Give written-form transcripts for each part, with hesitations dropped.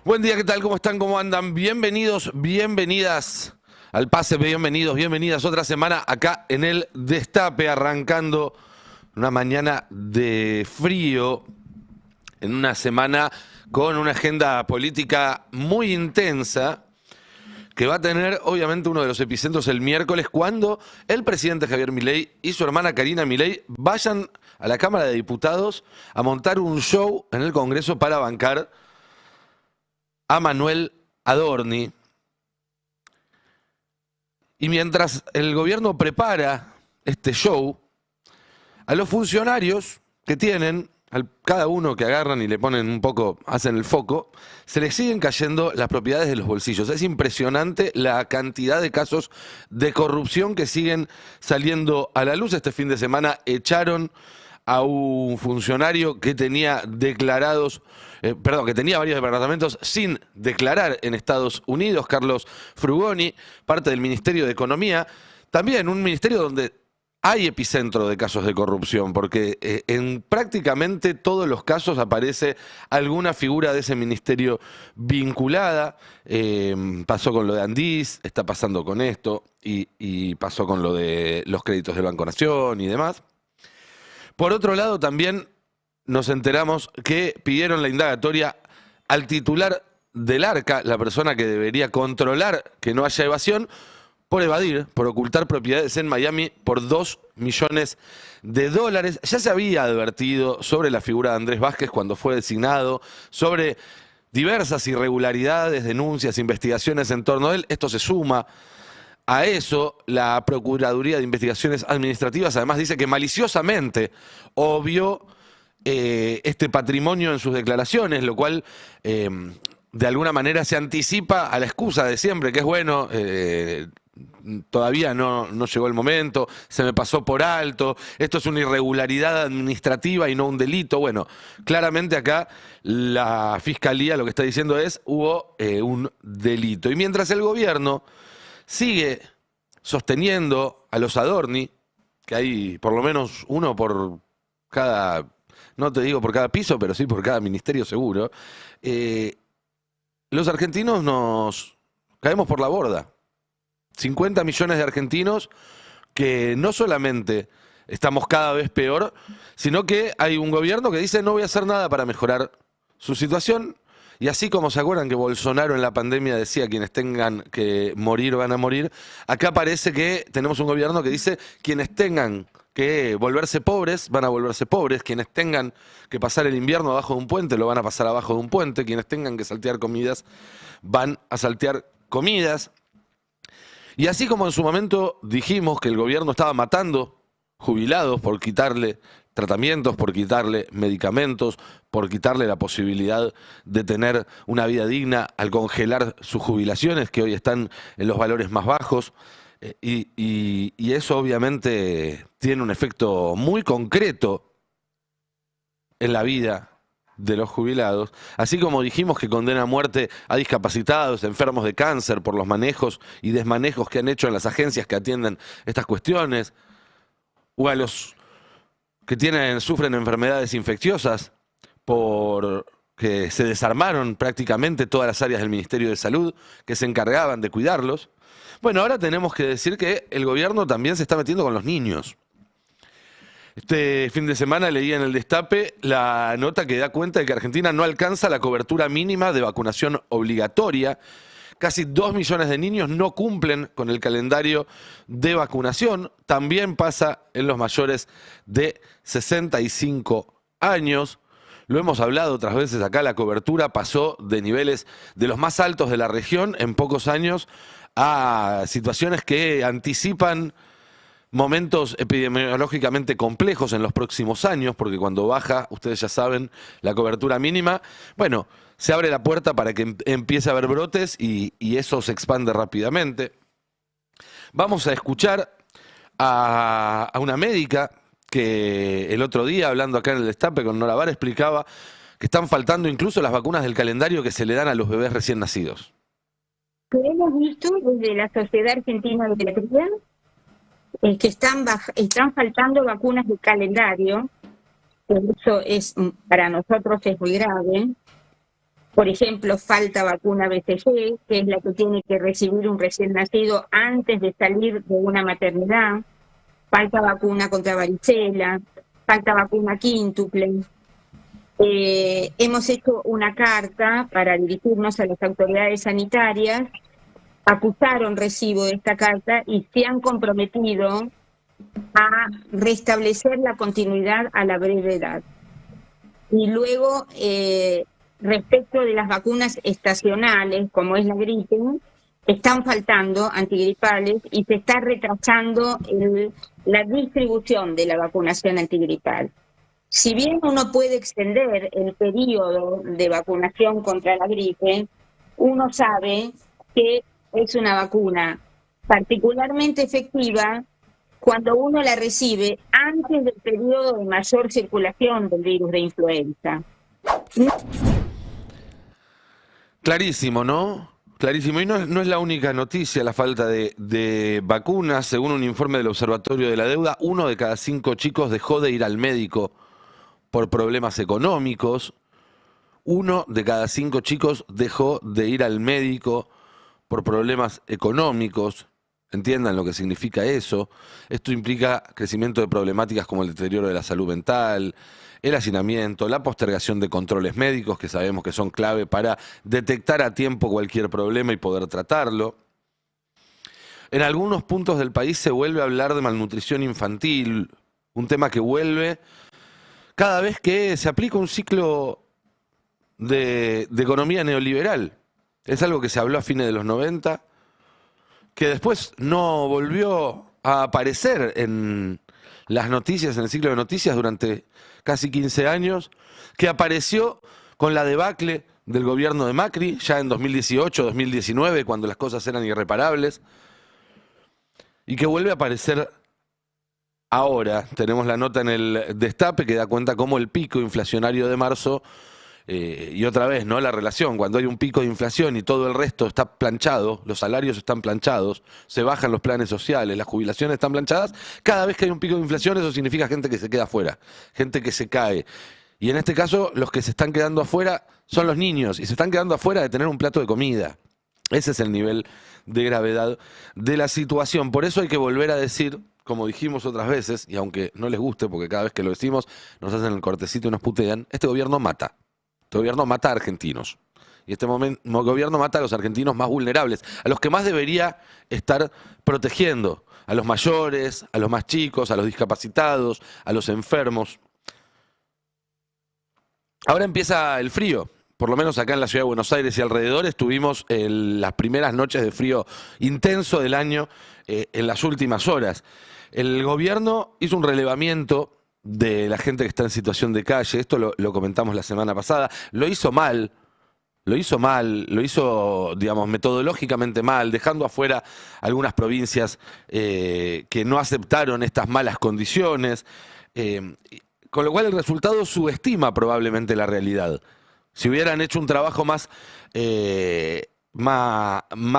Buen día, ¿qué tal? ¿Cómo están? ¿Cómo andan? Bienvenidos, bienvenidas al Pase, bienvenidos, bienvenidas otra semana acá en el Destape, arrancando una mañana de frío, en una semana con una agenda política muy intensa, que va a tener obviamente uno de los epicentros el miércoles, cuando el presidente Javier Milei y su hermana Karina Milei vayan a la Cámara de Diputados a montar un show en el Congreso para bancar a Manuel Adorni. Y mientras el gobierno prepara este show, a los funcionarios que tienen, cada uno que agarran y le ponen un poco, hacen el foco, se les siguen cayendo las propiedades de los bolsillos. Es impresionante la cantidad de casos de corrupción que siguen saliendo a la luz. Este fin de semana echaron a un funcionario que tenía que tenía varios departamentos sin declarar en Estados Unidos, Carlos Frugoni, parte del Ministerio de Economía, también un ministerio donde hay epicentro de casos de corrupción, porque en prácticamente todos los casos aparece alguna figura de ese ministerio vinculada. Pasó con lo de Andís, está pasando con esto, y pasó con lo de los créditos del Banco Nación y demás. Por otro lado, también nos enteramos que pidieron la indagatoria al titular del ARCA, la persona que debería controlar que no haya evasión, por evadir, por ocultar propiedades en Miami por $2 millones. Ya se había advertido sobre la figura de Andrés Vázquez cuando fue designado, sobre diversas irregularidades, denuncias, investigaciones en torno a él. Esto se suma a eso. La Procuraduría de Investigaciones Administrativas además dice que maliciosamente obvió este patrimonio en sus declaraciones, lo cual de alguna manera se anticipa a la excusa de siempre, que es bueno, todavía no llegó el momento, se me pasó por alto, esto es una irregularidad administrativa y no un delito. Bueno, claramente acá la Fiscalía lo que está diciendo es hubo un delito. Y mientras el gobierno sigue sosteniendo a los Adorni, que hay por lo menos uno por cada, no te digo por cada piso, pero sí por cada ministerio seguro, los argentinos nos caemos por la borda. 50 millones de argentinos que no solamente estamos cada vez peor, sino que hay un gobierno que dice no voy a hacer nada para mejorar su situación. Y así como se acuerdan que Bolsonaro en la pandemia decía quienes tengan que morir van a morir, acá parece que tenemos un gobierno que dice quienes tengan que volverse pobres van a volverse pobres, quienes tengan que pasar el invierno abajo de un puente lo van a pasar abajo de un puente, quienes tengan que saltear comidas van a saltear comidas. Y así como en su momento dijimos que el gobierno estaba matando jubilados por quitarle tratamientos, por quitarle medicamentos, por quitarle la posibilidad de tener una vida digna al congelar sus jubilaciones, que hoy están en los valores más bajos, y eso obviamente tiene un efecto muy concreto en la vida de los jubilados, así como dijimos que condena a muerte a discapacitados, enfermos de cáncer por los manejos y desmanejos que han hecho en las agencias que atienden estas cuestiones, o a los que sufren enfermedades infecciosas porque se desarmaron prácticamente todas las áreas del Ministerio de Salud que se encargaban de cuidarlos. Bueno, ahora tenemos que decir que el gobierno también se está metiendo con los niños. Este fin de semana leí en el Destape la nota que da cuenta de que Argentina no alcanza la cobertura mínima de vacunación obligatoria. Casi 2 millones de niños no cumplen con el calendario de vacunación. También pasa en los mayores de 65 años. Lo hemos hablado otras veces acá, la cobertura pasó de niveles de los más altos de la región en pocos años a situaciones que anticipan momentos epidemiológicamente complejos en los próximos años, porque cuando baja, ustedes ya saben, la cobertura mínima, bueno, se abre la puerta para que empiece a haber brotes y eso se expande rápidamente. Vamos a escuchar a una médica que el otro día, hablando acá en el Destape con Nora Bar, explicaba que están faltando incluso las vacunas del calendario que se le dan a los bebés recién nacidos. Que hemos visto desde la Sociedad Argentina de Pediatría que están faltando vacunas del calendario, que eso es para nosotros es muy grave, Por ejemplo, falta vacuna BCG, que es la que tiene que recibir un recién nacido antes de salir de una maternidad. Falta vacuna contra varicela, falta vacuna quíntuple. Hemos hecho una carta para dirigirnos a las autoridades sanitarias, acusaron recibo de esta carta y se han comprometido a restablecer la continuidad a la brevedad. Y luego, respecto de las vacunas estacionales, como es la gripe, están faltando antigripales y se está retrasando la distribución de la vacunación antigripal. Si bien uno puede extender el periodo de vacunación contra la gripe, uno sabe que es una vacuna particularmente efectiva cuando uno la recibe antes del periodo de mayor circulación del virus de influenza. Clarísimo, ¿no? Clarísimo. Y no es la única noticia la falta de vacunas. Según un informe del Observatorio de la Deuda, 1 de cada 5 chicos dejó de ir al médico por problemas económicos. 1 de cada 5 chicos dejó de ir al médico por problemas económicos. Entiendan lo que significa eso. Esto implica crecimiento de problemáticas como el deterioro de la salud mental, el hacinamiento, la postergación de controles médicos, que sabemos que son clave para detectar a tiempo cualquier problema y poder tratarlo. En algunos puntos del país se vuelve a hablar de malnutrición infantil, un tema que vuelve cada vez que se aplica un ciclo de economía neoliberal. Es algo que se habló a fines de los 90, que después no volvió a aparecer en las noticias, en el ciclo de noticias durante casi 15 años, que apareció con la debacle del gobierno de Macri, ya en 2018, 2019, cuando las cosas eran irreparables, y que vuelve a aparecer ahora. Tenemos la nota en el Destape que da cuenta cómo el pico inflacionario de marzo, y otra vez, ¿no? La relación, cuando hay un pico de inflación y todo el resto está planchado, los salarios están planchados, se bajan los planes sociales, las jubilaciones están planchadas, cada vez que hay un pico de inflación eso significa gente que se queda afuera, gente que se cae. Y en este caso los que se están quedando afuera son los niños y se están quedando afuera de tener un plato de comida. Ese es el nivel de gravedad de la situación. Por eso hay que volver a decir, como dijimos otras veces, y aunque no les guste porque cada vez que lo decimos nos hacen el cortecito y nos putean, este gobierno mata. Este gobierno mata a argentinos. Y este gobierno mata a los argentinos más vulnerables, a los que más debería estar protegiendo, a los mayores, a los más chicos, a los discapacitados, a los enfermos. Ahora empieza el frío, por lo menos acá en la ciudad de Buenos Aires y alrededores tuvimos las primeras noches de frío intenso del año en las últimas horas. El gobierno hizo un relevamiento de la gente que está en situación de calle, esto lo comentamos la semana pasada, lo hizo mal, digamos, metodológicamente mal, dejando afuera algunas provincias que no aceptaron estas malas condiciones, con lo cual el resultado subestima probablemente la realidad. Si hubieran hecho un trabajo más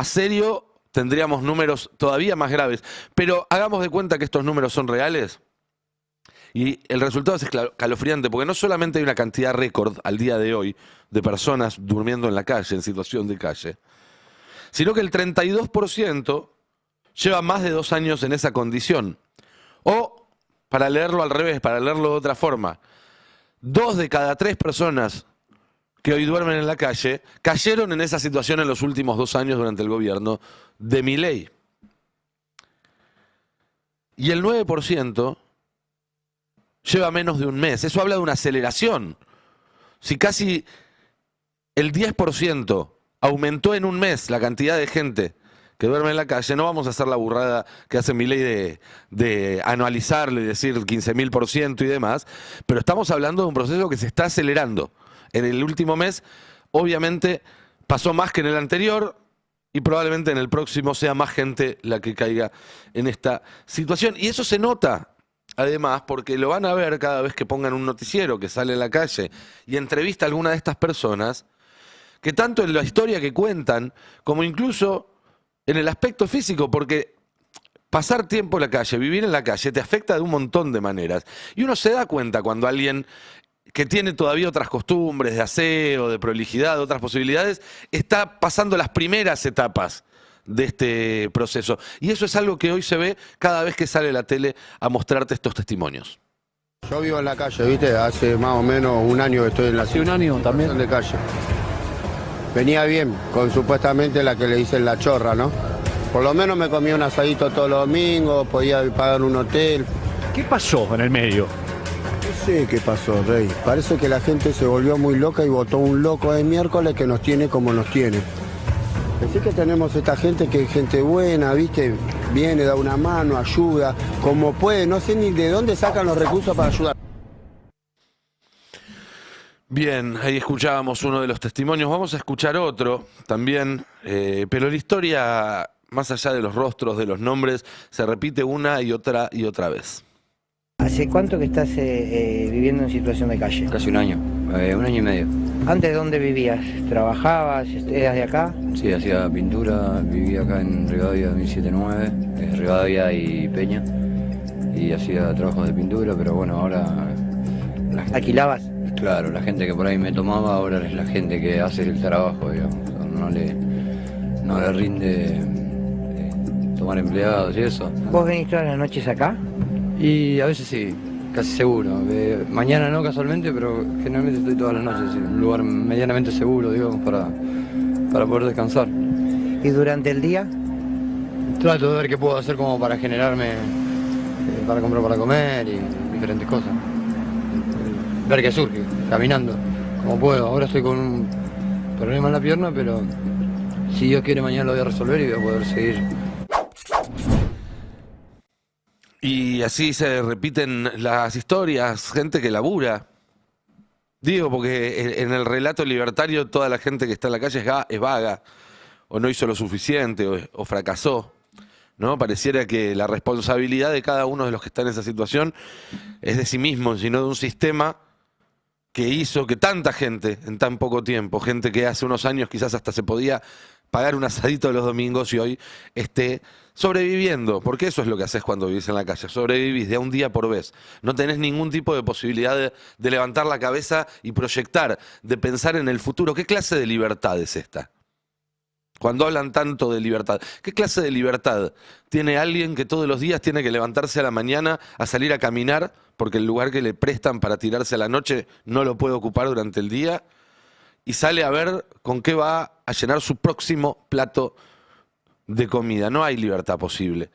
serio, tendríamos números todavía más graves. Pero hagamos de cuenta que estos números son reales. Y el resultado es escalofriante, porque no solamente hay una cantidad récord al día de hoy de personas durmiendo en la calle, en situación de calle, sino que el 32% lleva más de 2 años en esa condición. O, para leerlo al revés, para leerlo de otra forma, 2 de cada 3 personas que hoy duermen en la calle cayeron en esa situación en los últimos 2 años durante el gobierno de Milei. Y el 9% lleva menos de un mes. Eso habla de una aceleración. Si casi el 10% aumentó en un mes la cantidad de gente que duerme en la calle, no vamos a hacer la burrada que hace Milei de anualizarlo y decir 15.000% y demás, pero estamos hablando de un proceso que se está acelerando. En el último mes, obviamente, pasó más que en el anterior y probablemente en el próximo sea más gente la que caiga en esta situación. Y eso se nota, además, porque lo van a ver cada vez que pongan un noticiero que sale en la calle y entrevista a alguna de estas personas, que tanto en la historia que cuentan, como incluso en el aspecto físico, porque pasar tiempo en la calle, vivir en la calle, te afecta de un montón de maneras. Y uno se da cuenta cuando alguien que tiene todavía otras costumbres de aseo, de prolijidad, otras posibilidades, está pasando las primeras etapas de este proceso. Y eso es algo que hoy se ve cada vez que sale la tele a mostrarte estos testimonios. Yo vivo en la calle, ¿viste? Hace más o menos un año que estoy en la Hace un año también. de calle. Venía bien, con supuestamente la que le dicen la chorra, ¿no? Por lo menos me comía un asadito todos los domingos, podía pagar un hotel. ¿Qué pasó en el medio? No sé qué pasó, Rey. Parece que la gente se volvió muy loca y votó un loco de miércoles que nos tiene como nos tiene. Así que tenemos esta gente que es gente buena, ¿viste? Viene, da una mano, ayuda, como puede. No sé ni de dónde sacan los recursos para ayudar. Bien, ahí escuchábamos uno de los testimonios. Vamos a escuchar otro también, pero la historia, más allá de los rostros, de los nombres, se repite una y otra vez. ¿Hace cuánto que estás viviendo en situación de calle? Casi un año y medio. ¿Antes de dónde vivías? ¿Trabajabas? ¿Eras de acá? Sí, hacía pintura, vivía acá en Rivadavia 1079, Rivadavia y Peña, y hacía trabajos de pintura, pero bueno, ahora... ¿Alquilabas? Claro, la gente que por ahí me tomaba ahora es la gente que hace el trabajo, digamos, no le rinde tomar empleados y eso. ¿Vos venís todas las noches acá? Y a veces sí, casi seguro. Mañana no casualmente, pero generalmente estoy todas las noches en un lugar medianamente seguro, digamos, para poder descansar. ¿Y durante el día? Trato de ver qué puedo hacer como para generarme, para comprar para comer y diferentes cosas. Ver qué surge, caminando, como puedo. Ahora estoy con un problema en la pierna, pero si Dios quiere mañana lo voy a resolver y voy a poder seguir. Y así se repiten las historias, gente que labura. Digo, porque en el relato libertario toda la gente que está en la calle es vaga, o no hizo lo suficiente, o fracasó, ¿no? Pareciera que la responsabilidad de cada uno de los que está en esa situación es de sí mismo, sino de un sistema que hizo que tanta gente en tan poco tiempo, gente que hace unos años quizás hasta se podía pagar un asadito de los domingos y hoy esté sobreviviendo, porque eso es lo que haces cuando vivís en la calle, sobrevivís de a un día por vez, no tenés ningún tipo de posibilidad de levantar la cabeza y proyectar, de pensar en el futuro. ¿Qué clase de libertad es esta? Cuando hablan tanto de libertad, ¿qué clase de libertad tiene alguien que todos los días tiene que levantarse a la mañana a salir a caminar porque el lugar que le prestan para tirarse a la noche no lo puede ocupar durante el día y sale a ver con qué va a llenar su próximo plato de comida? No hay libertad posible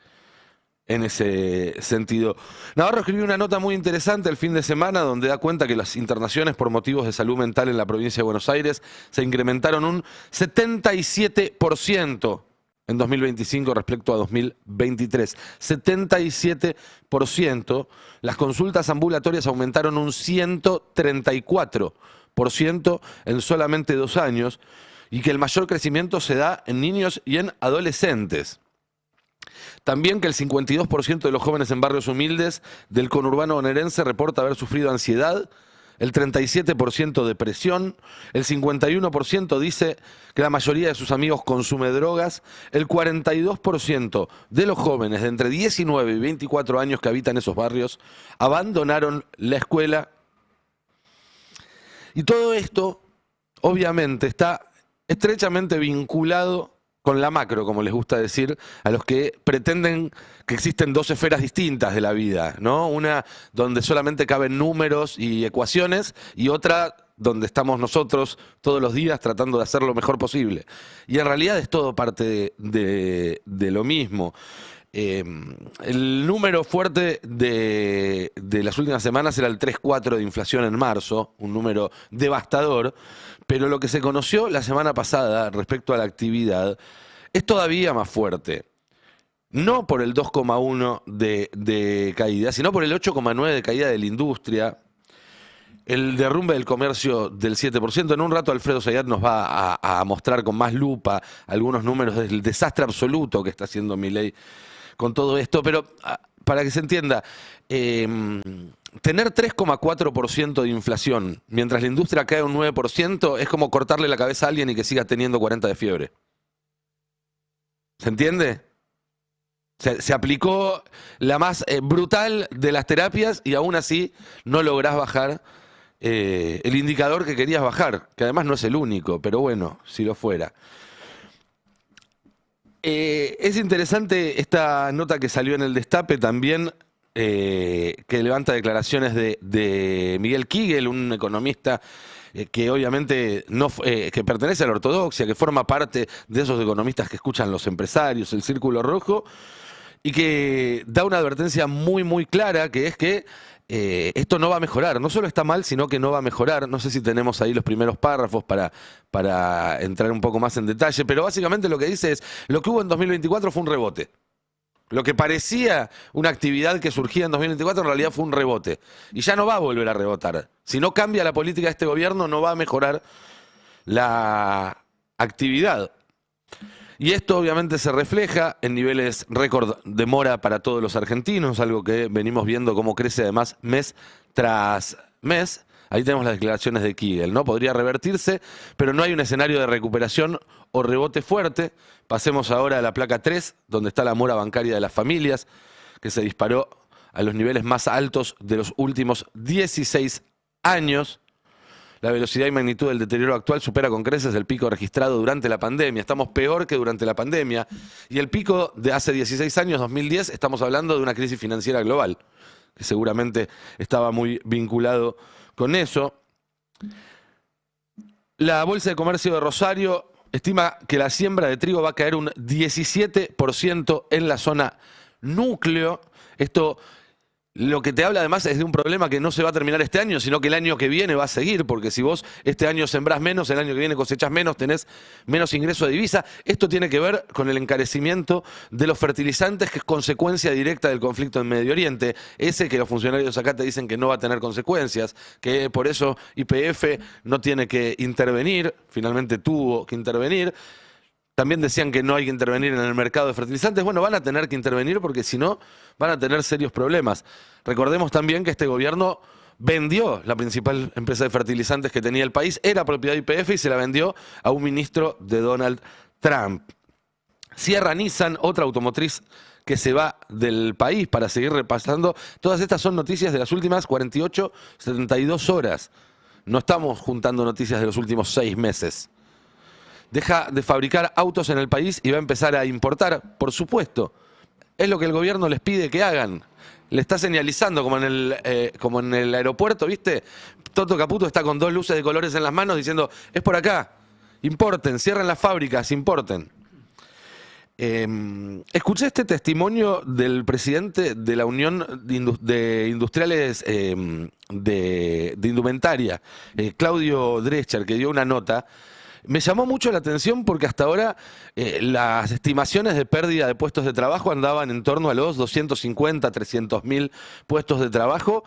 en ese sentido. Navarro escribió una nota muy interesante el fin de semana donde da cuenta que las internaciones por motivos de salud mental en la provincia de Buenos Aires se incrementaron un 77% en 2025 respecto a 2023. 77%. Las consultas ambulatorias aumentaron un 134% en solamente 2 años y que el mayor crecimiento se da en niños y en adolescentes. También que el 52% de los jóvenes en barrios humildes del conurbano bonaerense reporta haber sufrido ansiedad, el 37% depresión, el 51% dice que la mayoría de sus amigos consume drogas, el 42% de los jóvenes de entre 19 y 24 años que habitan esos barrios abandonaron la escuela. Y todo esto, obviamente, está estrechamente vinculado con la macro, como les gusta decir, a los que pretenden que existen 2 esferas distintas de la vida, ¿no? Una donde solamente caben números y ecuaciones y otra donde estamos nosotros todos los días tratando de hacer lo mejor posible. Y en realidad es todo parte de lo mismo. El número fuerte de las últimas semanas era el 3,4 de inflación en marzo, un número devastador, pero lo que se conoció la semana pasada respecto a la actividad es todavía más fuerte. No por el 2,1 de caída, sino por el 8,9 de caída de la industria, el derrumbe del comercio del 7%. En un rato Alfredo Zayat nos va a mostrar con más lupa algunos números del desastre absoluto que está haciendo Milei con todo esto, pero para que se entienda, tener 3,4% de inflación mientras la industria cae un 9% es como cortarle la cabeza a alguien y que siga teniendo 40 de fiebre. ¿Se entiende? Se aplicó la más brutal de las terapias y aún así no lográs bajar el indicador que querías bajar, que además no es el único, pero bueno, si lo fuera. Es interesante esta nota que salió en el Destape también, que levanta declaraciones de Miguel Kigel, un economista que obviamente que pertenece a la ortodoxia, que forma parte de esos economistas que escuchan los empresarios, el Círculo Rojo, y que da una advertencia muy, muy clara, que es que esto no va a mejorar. No solo está mal, sino que no va a mejorar. No sé si tenemos ahí los primeros párrafos para entrar un poco más en detalle, pero básicamente lo que dice es, lo que hubo en 2024 fue un rebote. Lo que parecía una actividad que surgía en 2024 en realidad fue un rebote. Y ya no va a volver a rebotar. Si no cambia la política de este gobierno, no va a mejorar la actividad. Y esto obviamente se refleja en niveles récord de mora para todos los argentinos, algo que venimos viendo cómo crece además mes tras mes. Ahí tenemos las declaraciones de Kigel, ¿no? Podría revertirse, pero no hay un escenario de recuperación o rebote fuerte. Pasemos ahora a la placa 3, donde está la mora bancaria de las familias, que se disparó a los niveles más altos de los últimos 16 años. La velocidad y magnitud del deterioro actual supera con creces el pico registrado durante la pandemia. Estamos peor que durante la pandemia. Y el pico de hace 16 años, 2010, estamos hablando de una crisis financiera global, que seguramente estaba muy vinculado con eso. La Bolsa de Comercio de Rosario estima que la siembra de trigo va a caer un 17% en la zona núcleo. Esto lo que te habla además es de un problema que no se va a terminar este año, sino que el año que viene va a seguir, porque si vos este año sembrás menos, el año que viene cosechás menos, tenés menos ingreso de divisa. Esto tiene que ver con el encarecimiento de los fertilizantes, que es consecuencia directa del conflicto en Medio Oriente. Ese que los funcionarios acá te dicen que no va a tener consecuencias, que por eso YPF no tiene que intervenir, finalmente tuvo que intervenir. También decían que no hay que intervenir en el mercado de fertilizantes. Bueno, van a tener que intervenir porque si no van a tener serios problemas. Recordemos también que este gobierno vendió la principal empresa de fertilizantes que tenía el país, era propiedad de YPF y se la vendió a un ministro de Donald Trump. Sierra Nissan, otra automotriz que se va del país, para seguir repasando. Todas estas son noticias de las últimas 48, 72 horas. No estamos juntando noticias de los últimos 6 meses. Deja de fabricar autos en el país y va a empezar a importar, por supuesto. Es lo que el gobierno les pide que hagan. Le está señalizando, como en el aeropuerto, ¿viste? Toto Caputo está con 2 luces de colores en las manos diciendo, es por acá, importen, cierren las fábricas, importen. Escuché este testimonio del presidente de la Unión de Industriales de Indumentaria, Claudio Dreschner, que dio una nota. Me llamó mucho la atención porque hasta ahora las estimaciones de pérdida de puestos de trabajo andaban en torno a los 250, 300.000 puestos de trabajo.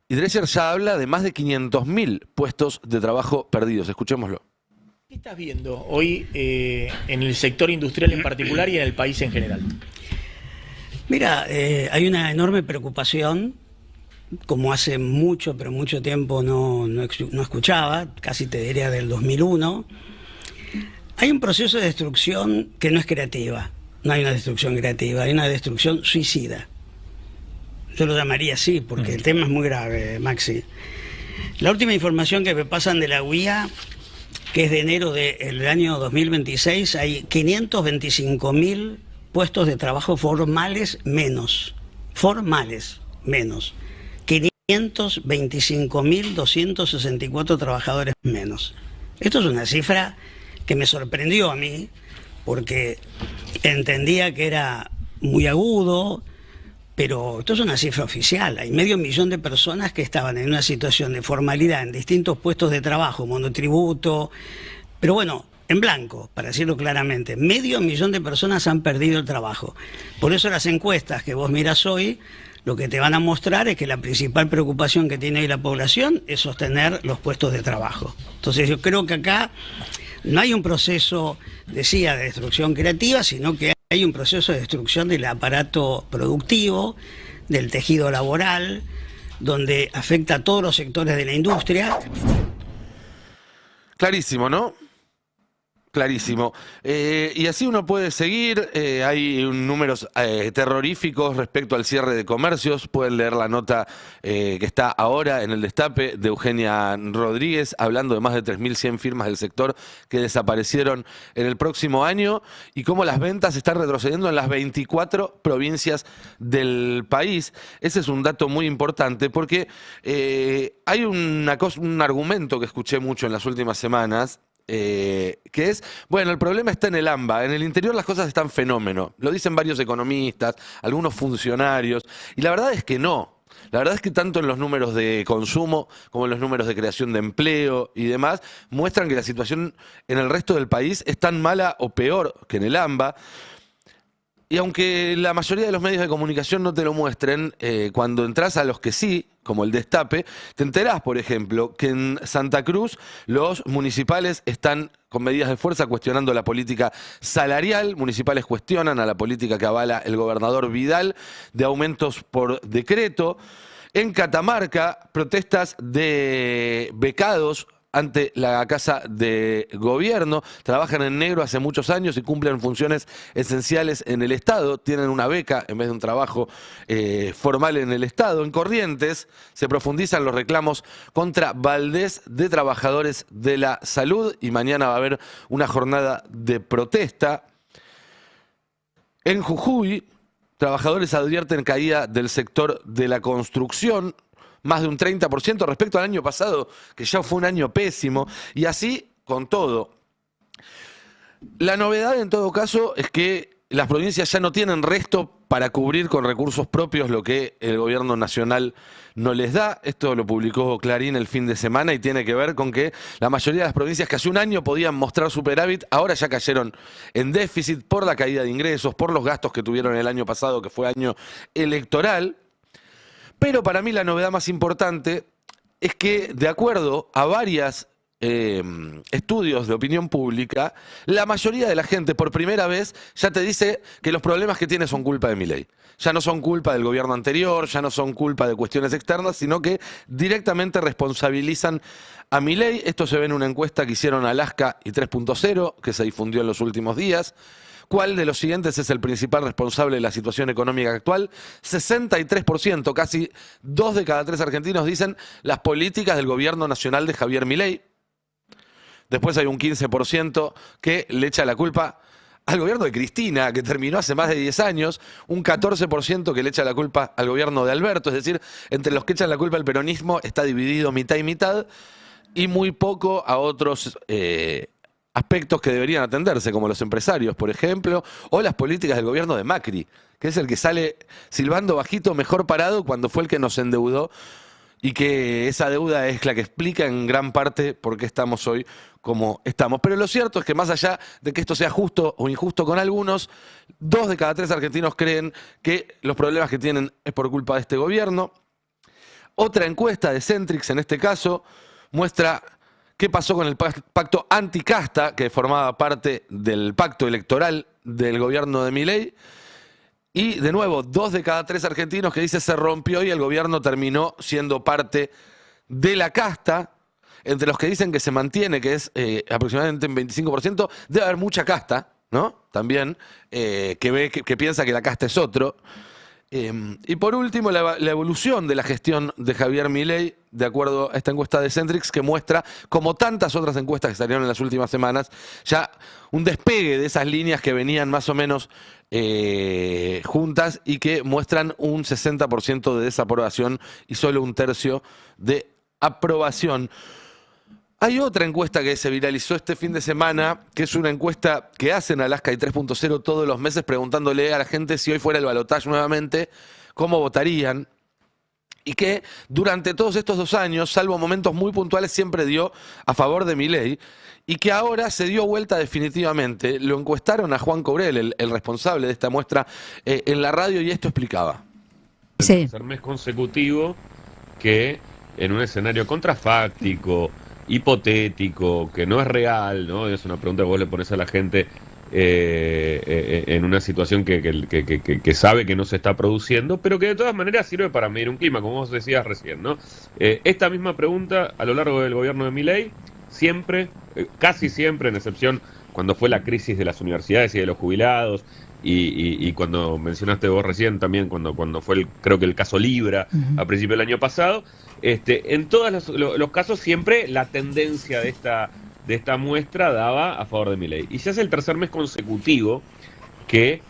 Y Dreschner ya habla de más de 500.000 puestos de trabajo perdidos. Escuchémoslo. ¿Qué estás viendo hoy en el sector industrial en particular y en el país en general? Mira, hay una enorme preocupación, como hace mucho, pero mucho tiempo no escuchaba, casi te diría del 2001. Hay un proceso de destrucción que no es creativa, no hay una destrucción creativa, hay una destrucción suicida. Yo lo llamaría así, porque el tema es muy grave, Maxi. La última información que me pasan de la UIA, que es de enero del año 2026, hay 525.000 puestos de trabajo formales menos. 525.264 trabajadores menos. Esto es una cifra que me sorprendió a mí, porque entendía que era muy agudo, pero esto es una cifra oficial. Hay 500.000 de personas que estaban en una situación de formalidad en distintos puestos de trabajo, monotributo, pero bueno, en blanco, para decirlo claramente. 500.000 de personas han perdido el trabajo. Por eso las encuestas que vos mirás hoy, lo que te van a mostrar es que la principal preocupación que tiene hoy la población es sostener los puestos de trabajo. Entonces yo creo que acá no hay un proceso, decía, de destrucción creativa, sino que hay un proceso de destrucción del aparato productivo, del tejido laboral, donde afecta a todos los sectores de la industria. Clarísimo, ¿no? Clarísimo. Y así uno puede seguir. Hay números terroríficos respecto al cierre de comercios. Pueden leer la nota que está ahora en el Destape de Eugenia Rodríguez, hablando de más de 3.100 firmas del sector que desaparecieron en el próximo año y cómo las ventas están retrocediendo en las 24 provincias del país. Ese es un dato muy importante porque hay un argumento que escuché mucho en las últimas semanas. Que es, bueno, el problema está en el AMBA, en el interior las cosas están fenómeno, lo dicen varios economistas, algunos funcionarios, y la verdad es que no. La verdad es que tanto en los números de consumo como en los números de creación de empleo y demás muestran que la situación en el resto del país es tan mala o peor que en el AMBA. Y aunque la mayoría de los medios de comunicación no te lo muestren, cuando entras a los que sí, como el Destape, te enterás, por ejemplo, que en Santa Cruz los municipales están con medidas de fuerza cuestionando la política salarial. Municipales cuestionan a la política que avala el gobernador Vidal de aumentos por decreto. En Catamarca, protestas de becados ante la Casa de Gobierno, trabajan en negro hace muchos años y cumplen funciones esenciales en el Estado, tienen una beca en vez de un trabajo formal en el Estado. En Corrientes se profundizan los reclamos contra Valdés de trabajadores de la salud y mañana va a haber una jornada de protesta. En Jujuy, trabajadores advierten caída del sector de la construcción, más de un 30% respecto al año pasado, que ya fue un año pésimo, y así con todo. La novedad en todo caso es que las provincias ya no tienen resto para cubrir con recursos propios lo que el gobierno nacional no les da. Esto lo publicó Clarín el fin de semana y tiene que ver con que la mayoría de las provincias que hace un año podían mostrar superávit, ahora ya cayeron en déficit por la caída de ingresos, por los gastos que tuvieron el año pasado, que fue año electoral. Pero para mí la novedad más importante es que, de acuerdo a varios estudios de opinión pública, la mayoría de la gente por primera vez ya te dice que los problemas que tiene son culpa de Milei. Ya no son culpa del gobierno anterior, ya no son culpa de cuestiones externas, sino que directamente responsabilizan a Milei. Esto se ve en una encuesta que hicieron Alaska y 3.0, que se difundió en los últimos días. ¿Cuál de los siguientes es el principal responsable de la situación económica actual? 63%, casi 2 de cada 3 argentinos dicen las políticas del gobierno nacional de Javier Milei. Después hay un 15% que le echa la culpa al gobierno de Cristina, que terminó hace más de 10 años, un 14% que le echa la culpa al gobierno de Alberto, es decir, entre los que echan la culpa al peronismo está dividido mitad y mitad, y muy poco a otros aspectos que deberían atenderse, como los empresarios, por ejemplo, o las políticas del gobierno de Macri, que es el que sale silbando bajito mejor parado cuando fue el que nos endeudó y que esa deuda es la que explica en gran parte por qué estamos hoy como estamos. Pero lo cierto es que más allá de que esto sea justo o injusto con algunos, 2 de cada 3 argentinos creen que los problemas que tienen es por culpa de este gobierno. Otra encuesta de Centrix, en este caso, muestra qué pasó con el pacto anticasta, que formaba parte del pacto electoral del gobierno de Milei. Y de nuevo, 2 de cada 3 argentinos que dice se rompió y el gobierno terminó siendo parte de la casta. Entre los que dicen que se mantiene, que es aproximadamente un 25%, debe haber mucha casta, ¿no? También, que piensa que la casta es otro. Y por último, la evolución de la gestión de Javier Milei, de acuerdo a esta encuesta de Centrix, que muestra, como tantas otras encuestas que salieron en las últimas semanas, ya un despegue de esas líneas que venían más o menos juntas y que muestran un 60% de desaprobación y solo un tercio de aprobación. Hay otra encuesta que se viralizó este fin de semana, que es una encuesta que hacen Alaska y 3.0 todos los meses preguntándole a la gente si hoy fuera el balotaje nuevamente, cómo votarían. Y que durante todos estos 2 años, salvo momentos muy puntuales, siempre dio a favor de Milei. Y que ahora se dio vuelta definitivamente. Lo encuestaron a Juan Cobrel, el responsable de esta muestra, en la radio, y esto explicaba. Sí. Tercer mes consecutivo que en un escenario contrafáctico, hipotético, que no es real, ¿no? Es una pregunta que vos le pones a la gente en una situación que sabe que no se está produciendo, pero que de todas maneras sirve para medir un clima, como vos decías recién, ¿no? Esta misma pregunta a lo largo del gobierno de Milei, siempre, casi siempre, en excepción cuando fue la crisis de las universidades y de los jubilados, y cuando mencionaste vos recién también, cuando fue creo que el caso Libra, a principio del año pasado, en todos los casos siempre la tendencia de esta muestra daba a favor de Milei. Y ya es el tercer mes consecutivo que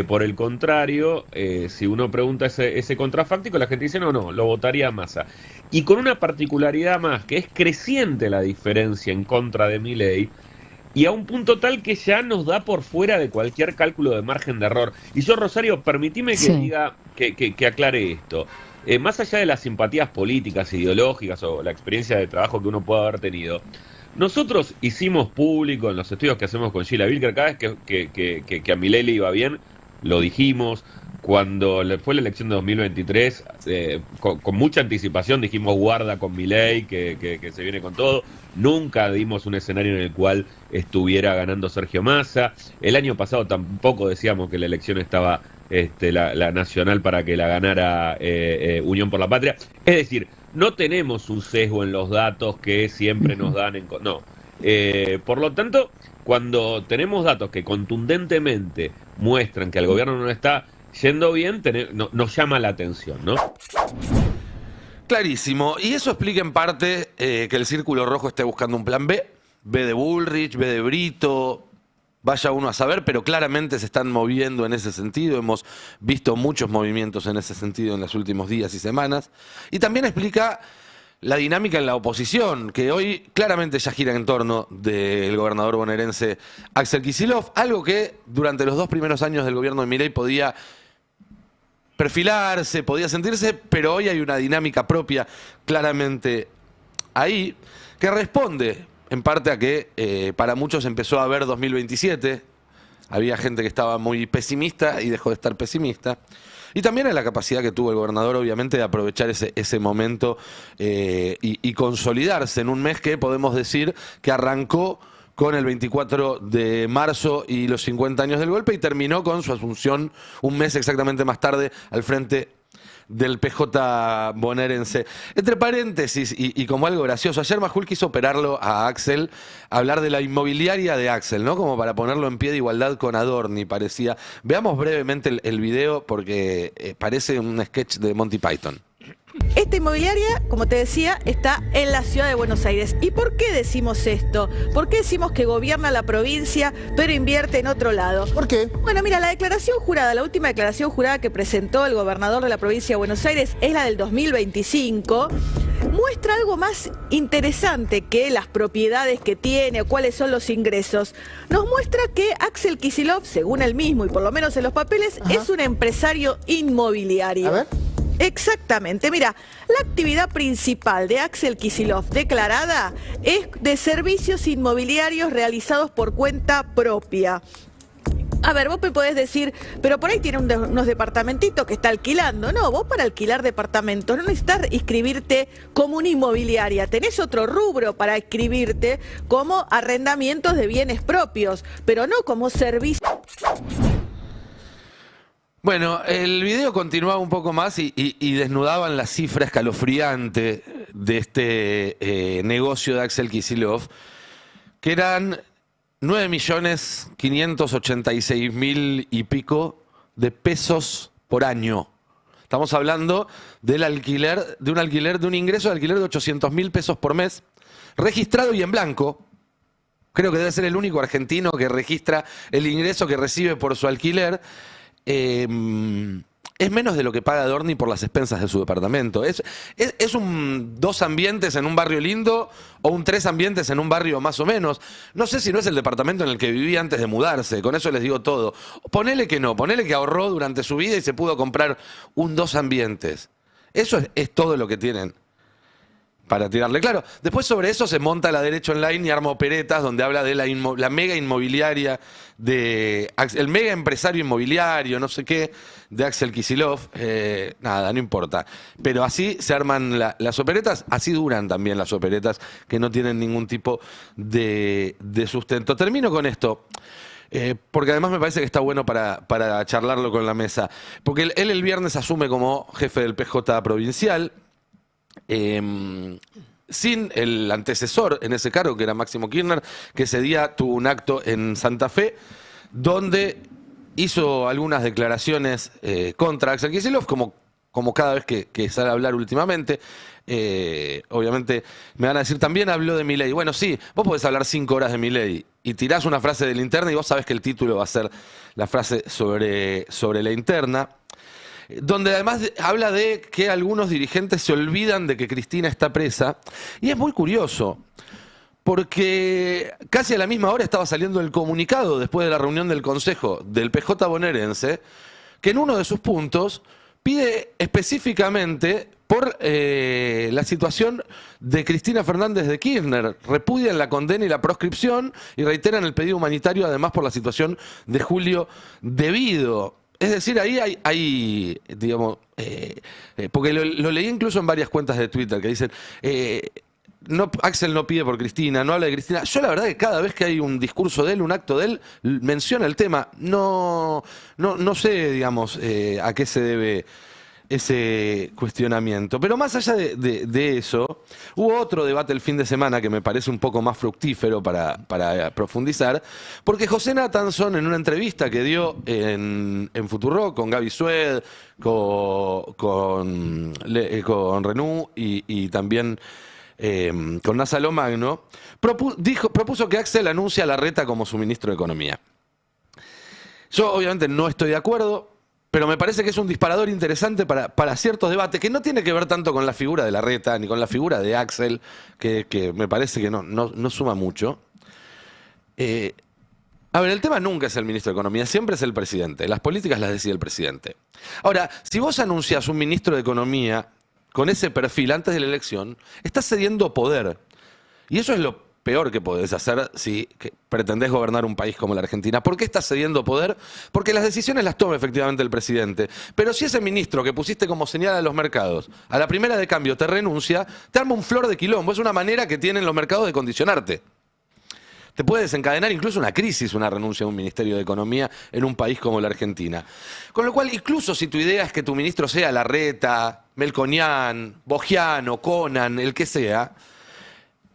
por el contrario, si uno pregunta ese contrafáctico, la gente dice no, lo votaría Massa. Y con una particularidad más, que es creciente la diferencia en contra de Milei, y a un punto tal que ya nos da por fuera de cualquier cálculo de margen de error. Y yo, Rosario, permitime que diga, que aclare esto. Más allá de las simpatías políticas, ideológicas o la experiencia de trabajo que uno pueda haber tenido, nosotros hicimos público en los estudios que hacemos con Sheila Bilker, cada vez que a Milei le iba bien, lo dijimos. Cuando fue la elección de 2023, con mucha anticipación dijimos guarda con Milei, que se viene con todo. Nunca dimos un escenario en el cual estuviera ganando Sergio Massa. El año pasado tampoco decíamos que la elección estaba la nacional para que la ganara Unión por la Patria. Es decir, no tenemos un sesgo en los datos que siempre nos dan no. Por lo tanto, cuando tenemos datos que contundentemente muestran que al gobierno no está yendo bien, nos llama la atención, ¿no? Clarísimo. Y eso explica en parte que el Círculo Rojo esté buscando un plan B. B de Bullrich, B de Brito, vaya uno a saber, pero claramente se están moviendo en ese sentido. Hemos visto muchos movimientos en ese sentido en los últimos días y semanas. Y también explica la dinámica en la oposición, que hoy claramente ya gira en torno del gobernador bonaerense Axel Kicillof, algo que durante los 2 primeros años del gobierno de Milei podía perfilarse, podía sentirse, pero hoy hay una dinámica propia claramente ahí, que responde en parte a que para muchos empezó a ver 2027, había gente que estaba muy pesimista y dejó de estar pesimista. Y también a la capacidad que tuvo el gobernador, obviamente, de aprovechar ese momento y consolidarse en un mes que podemos decir que arrancó con el 24 de marzo y los 50 años del golpe y terminó con su asunción un mes exactamente más tarde al frente del PJ bonaerense. Entre paréntesis y como algo gracioso, ayer Majul quiso operarlo a Axel, hablar de la inmobiliaria de Axel, ¿no? Como para ponerlo en pie de igualdad con Adorni, parecía. Veamos brevemente el video porque parece un sketch de Monty Python. Esta inmobiliaria, como te decía, está en la ciudad de Buenos Aires. ¿Y por qué decimos esto? ¿Por qué decimos que gobierna la provincia pero invierte en otro lado? ¿Por qué? Bueno, mira, la declaración jurada, la última declaración jurada que presentó el gobernador de la provincia de Buenos Aires es la del 2025. Muestra algo más interesante que las propiedades que tiene o cuáles son los ingresos. Nos muestra que Axel Kicillof, según él mismo y por lo menos en los papeles, es un empresario inmobiliario. A ver. Exactamente. Mira, la actividad principal de Axel Kicillof declarada es de servicios inmobiliarios realizados por cuenta propia. A ver, vos me podés decir, pero por ahí tiene unos departamentitos que está alquilando. No, vos para alquilar departamentos no necesitas inscribirte como una inmobiliaria. Tenés otro rubro para inscribirte como arrendamientos de bienes propios, pero no como servicio. Bueno, el video continuaba un poco más y desnudaban la cifra escalofriante de este negocio de Axel Kicillof, que eran 9.586.000 y pico de pesos por año. Estamos hablando del alquiler, de un ingreso de alquiler de 800.000 pesos por mes, registrado y en blanco. Creo que debe ser el único argentino que registra el ingreso que recibe por su alquiler. Es menos de lo que paga Adorni por las expensas de su departamento. Es un 2 ambientes en un barrio lindo o un 3 ambientes en un barrio más o menos. No sé si no es el departamento en el que vivía antes de mudarse. Con eso les digo todo. Ponele que no. Ponele que ahorró durante su vida y se pudo comprar un 2 ambientes. Eso es todo lo que tienen para tirarle. Claro, después sobre eso se monta la derecha online y arma operetas donde habla de la mega inmobiliaria, el mega empresario inmobiliario, no sé qué, de Axel Kicillof. Nada, no importa. Pero así se arman las operetas, así duran también las operetas que no tienen ningún tipo de sustento. Termino con esto. Porque además me parece que está bueno para charlarlo con la mesa. Porque él el viernes asume como jefe del PJ provincial. sin el antecesor en ese cargo, que era Máximo Kirchner, que ese día tuvo un acto en Santa Fe, donde hizo algunas declaraciones contra Axel Kicillof, como cada vez que sale a hablar últimamente. Obviamente me van a decir, también habló de Milei. Bueno, sí, vos podés hablar 5 horas de Milei y tirás una frase de la interna y vos sabés que el título va a ser la frase sobre la interna, donde además habla de que algunos dirigentes se olvidan de que Cristina está presa. Y es muy curioso, porque casi a la misma hora estaba saliendo el comunicado después de la reunión del Consejo del PJ bonaerense, que en uno de sus puntos pide específicamente por la situación de Cristina Fernández de Kirchner. Repudian la condena y la proscripción y reiteran el pedido humanitario, además por la situación de Julio Debido. Es decir, ahí hay digamos, porque lo leí incluso en varias cuentas de Twitter que dicen, Axel no pide por Cristina, no habla de Cristina. Yo la verdad que cada vez que hay un discurso de él, un acto de él, menciona el tema. No sé, digamos, a qué se debe ese cuestionamiento. Pero más allá de eso, hubo otro debate el fin de semana que me parece un poco más fructífero para profundizar, porque José Natanson, en una entrevista que dio en Futurock con Gaby Sued, con Renú y también con Nasa Lomagno, propuso que Axel anuncie a Larreta como su ministro de Economía. Yo obviamente no estoy de acuerdo, pero me parece que es un disparador interesante para ciertos debates, que no tiene que ver tanto con la figura de Larreta ni con la figura de Axel, que me parece que no suma mucho. A ver, el tema nunca es el ministro de Economía, siempre es el presidente. Las políticas las decide el presidente. Ahora, si vos anuncias un ministro de Economía con ese perfil antes de la elección, estás cediendo poder. Y eso es lo peor que podés hacer si pretendés gobernar un país como la Argentina. ¿Por qué estás cediendo poder? Porque las decisiones las toma efectivamente el presidente. Pero si ese ministro que pusiste como señal a los mercados, a la primera de cambio te renuncia, te arma un flor de quilombo. Es una manera que tienen los mercados de condicionarte. Te puede desencadenar incluso una crisis, una renuncia a un Ministerio de Economía en un país como la Argentina. Con lo cual, incluso si tu idea es que tu ministro sea Larreta, Melconian, Bogiano, Conan, el que sea,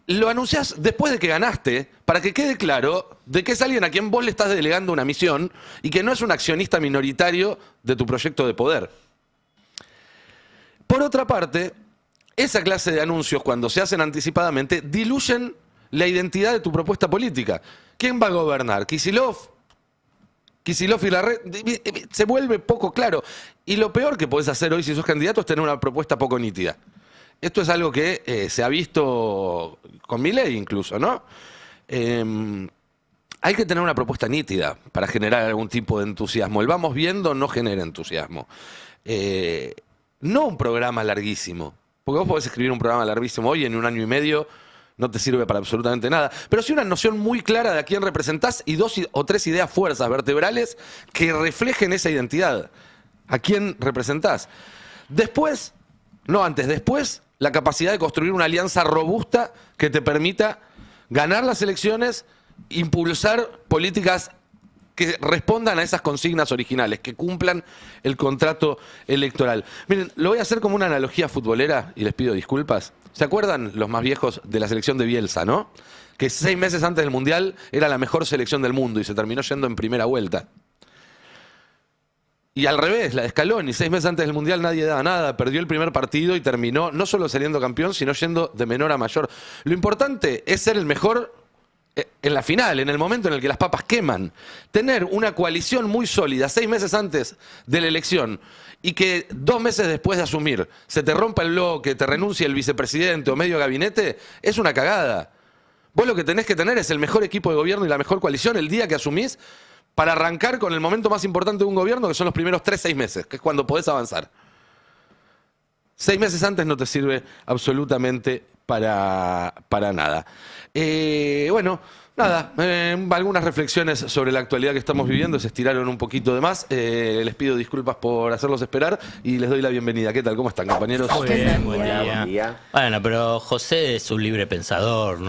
lo anunciás después de que ganaste, para que quede claro de que es alguien a quien vos le estás delegando una misión y que no es un accionista minoritario de tu proyecto de poder. Por otra parte, esa clase de anuncios, cuando se hacen anticipadamente, diluyen la identidad de tu propuesta política. ¿Quién va a gobernar? ¿Kicillof y Larreta? Se vuelve poco claro. Y lo peor que podés hacer hoy si sos candidato es tener una propuesta poco nítida. Esto es algo que se ha visto con Milei incluso, ¿no? Hay que tener una propuesta nítida para generar algún tipo de entusiasmo. El vamos viendo no genera entusiasmo. No un programa larguísimo. Porque vos podés escribir un programa larguísimo hoy en 1 año y medio, no te sirve para absolutamente nada. Pero sí una noción muy clara de a quién representás y 2 o 3 ideas, fuerzas vertebrales que reflejen esa identidad. ¿A quién representás? Después, la capacidad de construir una alianza robusta que te permita ganar las elecciones, impulsar políticas que respondan a esas consignas originales, que cumplan el contrato electoral. Miren, lo voy a hacer como una analogía futbolera y les pido disculpas. ¿Se acuerdan los más viejos de la selección de Bielsa, no? Que 6 meses antes del Mundial era la mejor selección del mundo y se terminó yendo en primera vuelta. Y al revés, la de Scaloni, 6 meses antes del Mundial nadie daba nada, perdió el primer partido y terminó no solo saliendo campeón, sino yendo de menor a mayor. Lo importante es ser el mejor en la final, en el momento en el que las papas queman. Tener una coalición muy sólida 6 meses antes de la elección y que 2 meses después de asumir se te rompa el bloque, te renuncie el vicepresidente o medio gabinete, es una cagada. Vos lo que tenés que tener es el mejor equipo de gobierno y la mejor coalición el día que asumís, para arrancar con el momento más importante de un gobierno, que son los primeros 3-6 meses, que es cuando podés avanzar. 6 meses antes no te sirve absolutamente para nada. Bueno, nada, algunas reflexiones sobre la actualidad que estamos viviendo, se estiraron un poquito de más. Les pido disculpas por hacerlos esperar y les doy la bienvenida. ¿Qué tal? ¿Cómo están, compañeros? Muy bien, buen día. Bueno, pero José es un libre pensador, ¿no?